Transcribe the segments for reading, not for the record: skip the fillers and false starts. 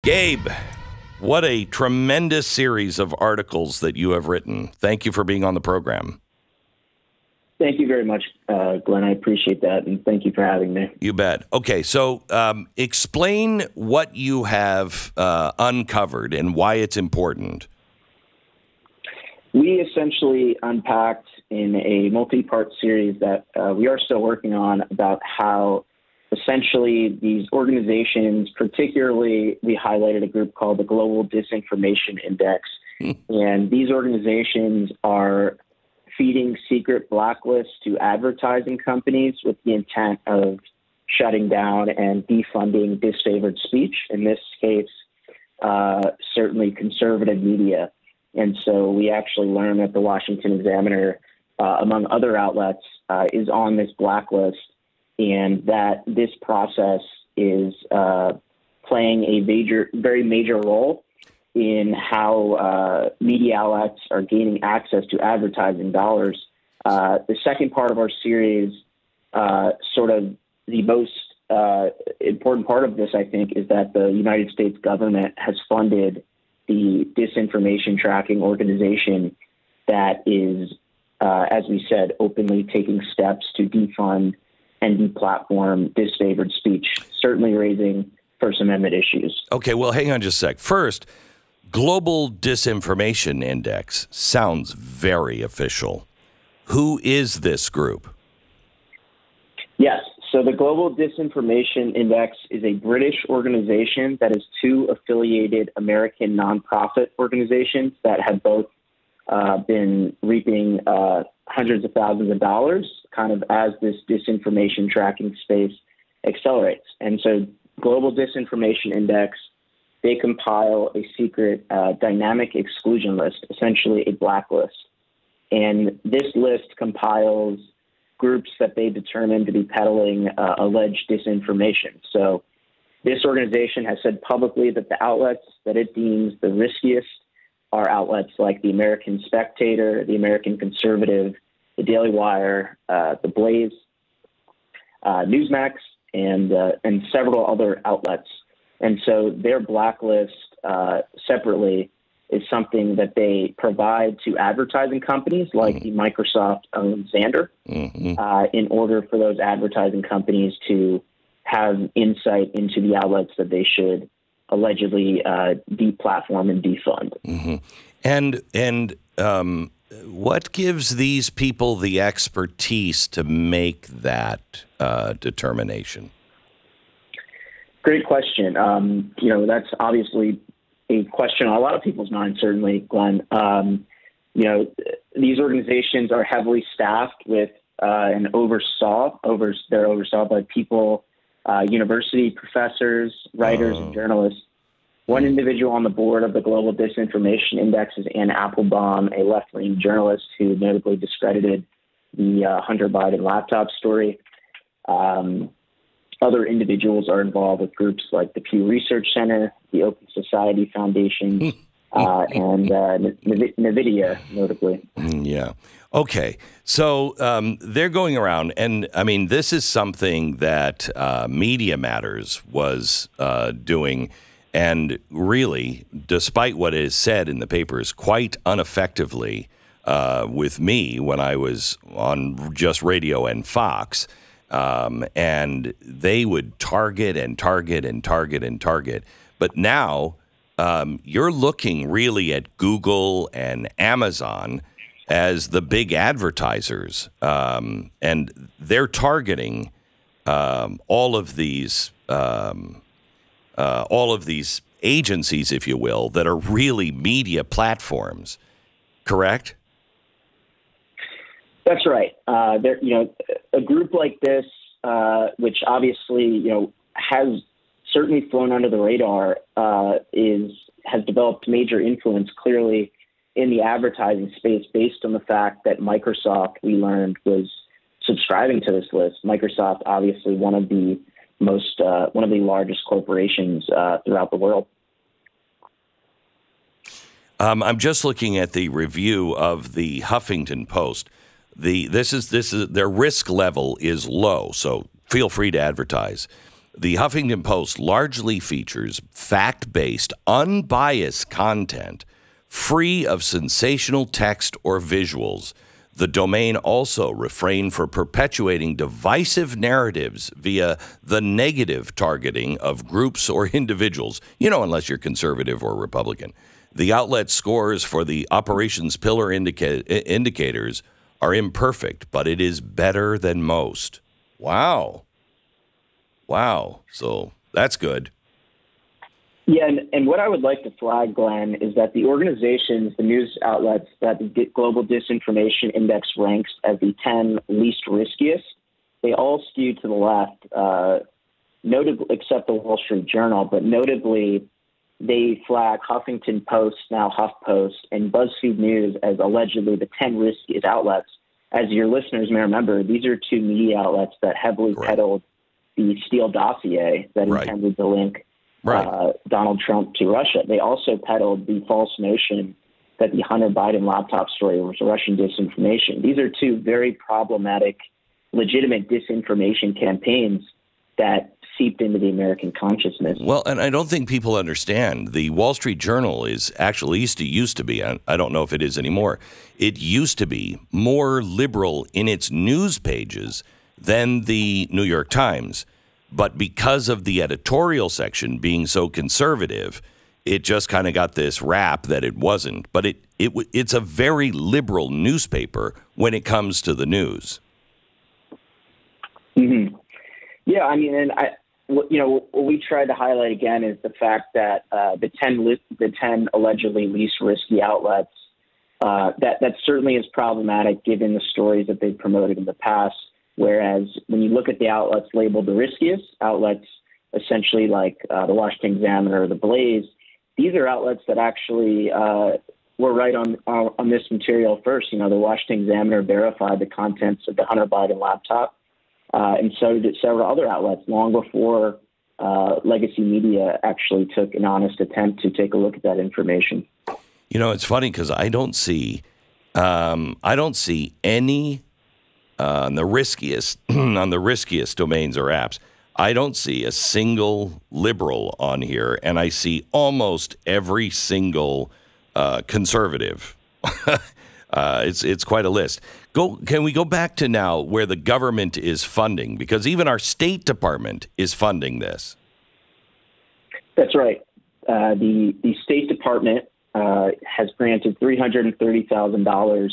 Gabe, what a tremendous series of articles that you have written. Thank you for being on the program. Thank you very much, Glenn. I appreciate that, and thank you for having me. You bet. Okay, so explain what you have uncovered and why it's important. We essentially unpacked in a multi-part series that we are still working on about how essentially these organizations, particularly we highlighted a group called the Global Disinformation Index, and these organizations are feeding secret blacklists to advertising companies with the intent of shutting down and defunding disfavored speech, in this case, certainly conservative media. And so we actually learned that the Washington Examiner, among other outlets, is on this blacklist, and that this process is playing a very major role in how media outlets are gaining access to advertising dollars. The second part of our series, sort of the most important part of this, I think, is that the United States government has funded the disinformation tracking organization that is, as we said, openly taking steps to defund and deplatform disfavored speech, certainly raising First Amendment issues. Okay, well, hang on just a sec. First, Global Disinformation Index sounds very official. Who is this group? Yes. So the Global Disinformation Index is a British organization that is two affiliated American nonprofit organizations that have both been reaping hundreds of thousands of dollars kind of as this disinformation tracking space accelerates. And so Global Disinformation Index, they compile a secret dynamic exclusion list, essentially a blacklist. And this list compiles groups that they determine to be peddling alleged disinformation. So this organization has said publicly that the outlets that it deems the riskiest are outlets like the American Spectator, the American Conservative, the Daily Wire, the Blaze, Newsmax, and several other outlets. And so their blacklist separately is something that they provide to advertising companies like the Microsoft-owned Xandr, in order for those advertising companies to have insight into the outlets that they should allegedly deplatform and defund. And what gives these people the expertise to make that determination? Great question. That's obviously a question on a lot of people's minds, certainly, Glenn. These organizations are heavily staffed with they're oversaw by people, university professors, writers, and journalists. One individual on the board of the Global Disinformation Index is Ann Applebaum, a left-wing journalist who notably discredited the Hunter Biden laptop story. Other individuals are involved with groups like the Pew Research Center, the Open Society Foundation, and NVIDIA, notably. Yeah. Okay. So they're going around, and I mean, this is something that Media Matters was doing, and really, despite what is said in the papers, quite ineffectively with me when I was on just radio and Fox. And they would target and target and target and target. But now you're looking really at Google and Amazon as the big advertisers, and they're targeting all of these agencies, if you will, that are really media platforms. Correct? That's right. A group like this, which obviously, has certainly flown under the radar, has developed major influence clearly in the advertising space based on the fact that Microsoft, we learned, was subscribing to this list. Microsoft, obviously one of the largest corporations throughout the world. I'm just looking at the review of the Huffington Post. This is their risk level is low, so feel free to advertise. The Huffington Post largely features fact-based, unbiased content free of sensational text or visuals. The domain also refrained from perpetuating divisive narratives via the negative targeting of groups or individuals, unless you're conservative or Republican. The outlet scores for the operations pillar indicators are imperfect, but it is better than most. Wow. So that's good. Yeah, and what I would like to flag, Glenn, is that the organizations, the news outlets that the Global Disinformation Index ranks as the 10 least riskiest, they all skew to the left, notably, except the Wall Street Journal, but notably they flag Huffington Post, now HuffPost, and BuzzFeed News as allegedly the 10 riskiest outlets. As your listeners may remember, these are two media outlets that heavily peddled the Steele dossier that intended to link Donald Trump to Russia. They also peddled the false notion that the Hunter Biden laptop story was Russian disinformation. These are two very problematic, legitimate disinformation campaigns that seeped into the American consciousness. Well, and I don't think people understand. The Wall Street Journal is actually used to be, I don't know if it is anymore, it used to be more liberal in its news pages than the New York Times. But because of the editorial section being so conservative, it just kind of got this rap that it wasn't. But it's a very liberal newspaper when it comes to the news. Mm-hmm. Yeah, I mean, and what we tried to highlight again is the fact that the 10 allegedly least risky outlets, that certainly is problematic given the stories that they've promoted in the past. Whereas when you look at the outlets labeled the riskiest, outlets essentially like the Washington Examiner or the Blaze, these are outlets that actually were right on this material first. The Washington Examiner verified the contents of the Hunter Biden laptop, and so did several other outlets long before legacy media actually took an honest attempt to take a look at that information. It's funny because I don't see any. On the riskiest domains or apps, I don't see a single liberal on here, and I see almost every single conservative. It's quite a list. Can we go back to now where the government is funding? Because even our State Department is funding this. That's right. The State Department has granted $330,000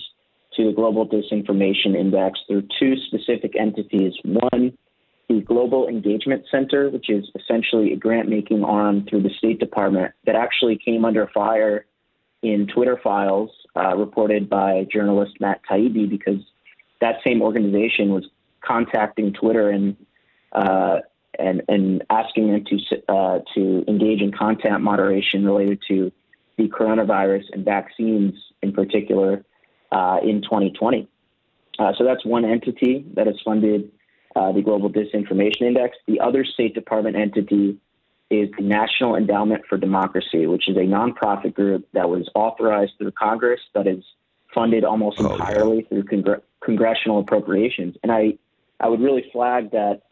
to the Global Disinformation Index through two specific entities. One, the Global Engagement Center, which is essentially a grant-making arm through the State Department that actually came under fire in Twitter files reported by journalist Matt Taibbi, because that same organization was contacting Twitter and asking them to engage in content moderation related to the coronavirus and vaccines in particular in 2020. So that's one entity that has funded the Global Disinformation Index. The other State Department entity is the National Endowment for Democracy, which is a nonprofit group that was authorized through Congress, that is funded almost entirely through congressional appropriations. And I would really flag that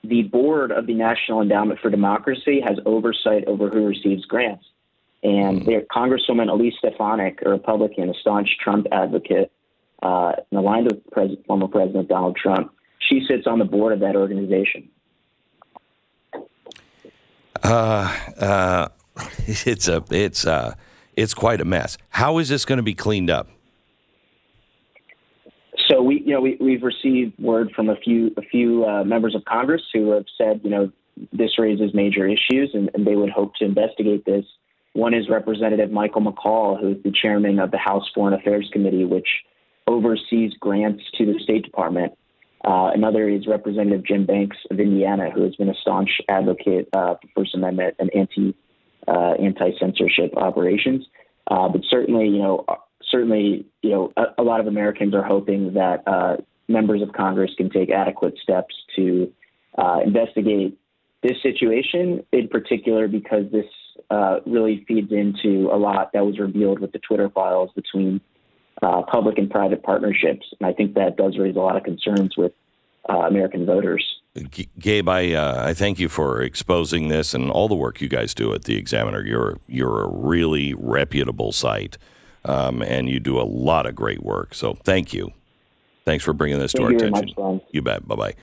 the board of the National Endowment for Democracy has oversight over who receives grants. And their Congresswoman Elise Stefanik, a Republican, a staunch Trump advocate, and aligned with former President Donald Trump, she sits on the board of that organization. It's quite a mess. How is this going to be cleaned up? So we've received word from a few members of Congress who have said this raises major issues and they would hope to investigate this. One is Representative Michael McCaul, who is the chairman of the House Foreign Affairs Committee, which oversees grants to the State Department. Another is Representative Jim Banks of Indiana, who has been a staunch advocate for First Amendment and anti-censorship operations. But certainly, a lot of Americans are hoping that members of Congress can take adequate steps to investigate this situation, in particular because this really feeds into a lot that was revealed with the Twitter files between public and private partnerships. And I think that does raise a lot of concerns with American voters. Gabe, I thank you for exposing this and all the work you guys do at the Examiner. You're a really reputable site, and you do a lot of great work. So thank you. Thanks for bringing this to our attention. Thank you very much, Ron. You bet. Bye-bye.